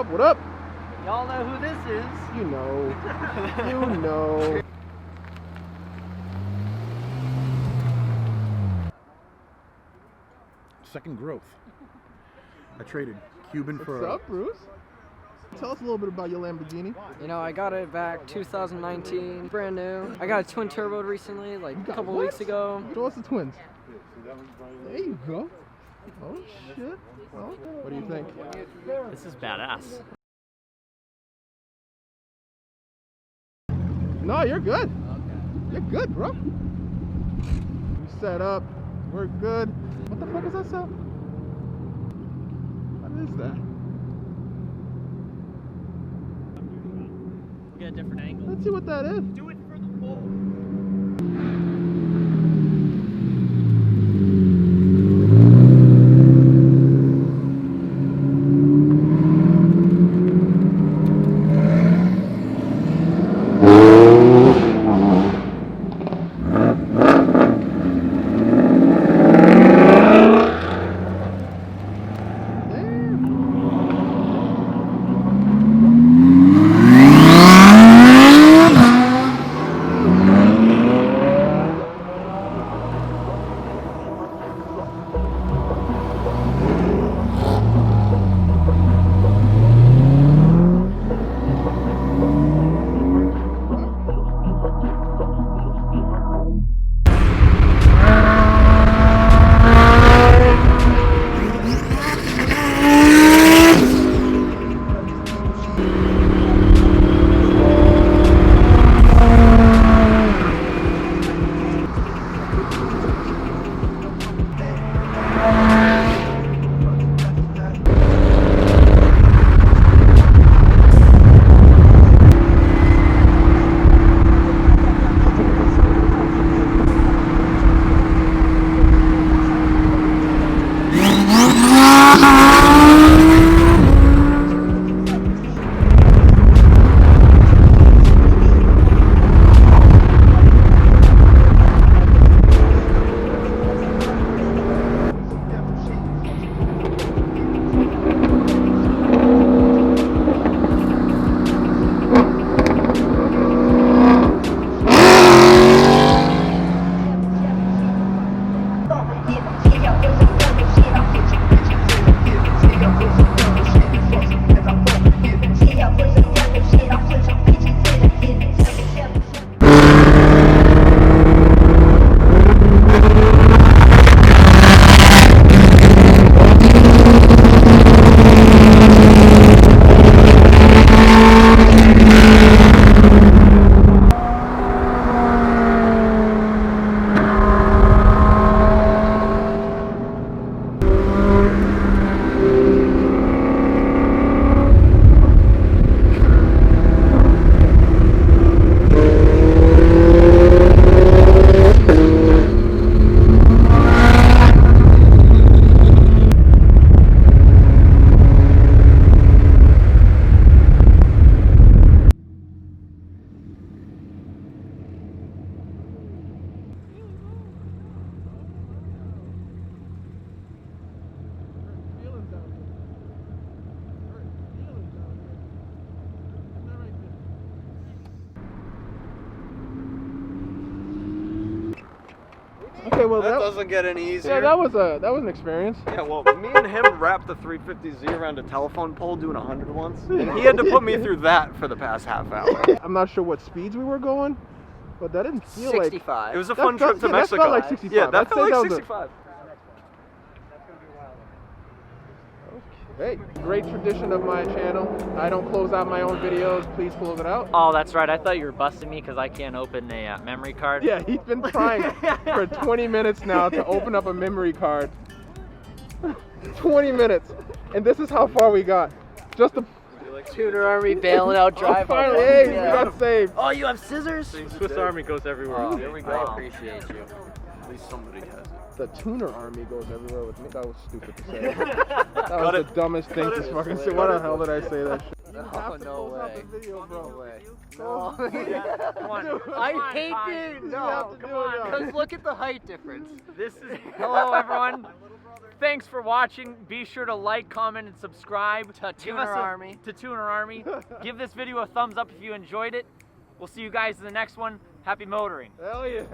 What up? Y'all know who this is. You know. You know. Second growth. I traded Cuban for. What's up, Bruce? Tell us a little bit about your Lamborghini. You know, I got it back 2019, brand new. I got a twin turbo recently, like a couple weeks ago. Show us the twins. There you go. Oh shit. Oh. What do you think? This is badass. No, you're good. You're good, bro. We set up. We're good. What the fuck is that sound? What is that? We'll get a different angle. Let's see what that is. Do it for the bowl. Okay, well that doesn't get any easier. Yeah, that was an experience. Yeah, well, me and him wrapped the 350Z around a telephone pole doing 100 once, and he had to put me through that for the past half hour. I'm not sure what speeds we were going, But that didn't feel like... 65. It was a That fun felt- trip to yeah, that Mexico. felt like 65. Yeah, that I'd say felt that like was a- 65. Hey, great tradition of my channel. I don't close out my own videos. Please close it out. Oh, that's right. I thought you were busting me because I can't open a memory card. Yeah, he's been trying for 20 minutes now to open up a memory card. 20 minutes. And this is how far we got. Just a... Tuner Army bailing out drive. Finally, hey, we got saved. Oh, you have scissors? Swiss Army goes everywhere. Oh, here we go. I appreciate you. At least somebody has it. The tuner army goes everywhere with me. That was stupid to say. That was the dumbest thing to fucking say. Why the hell did I say that shit? Oh, no way. Video, bro. No way. No. Come on. I hate it. You No, have to come do it on. now. Because look at the height difference. This is hello everyone. Thanks for watching. Be sure to like, comment, and subscribe To Give Tuner us a- Army. To Tuner Army. Give this video a thumbs up if you enjoyed it. We'll see you guys in the next one. Happy motoring. Hell yeah.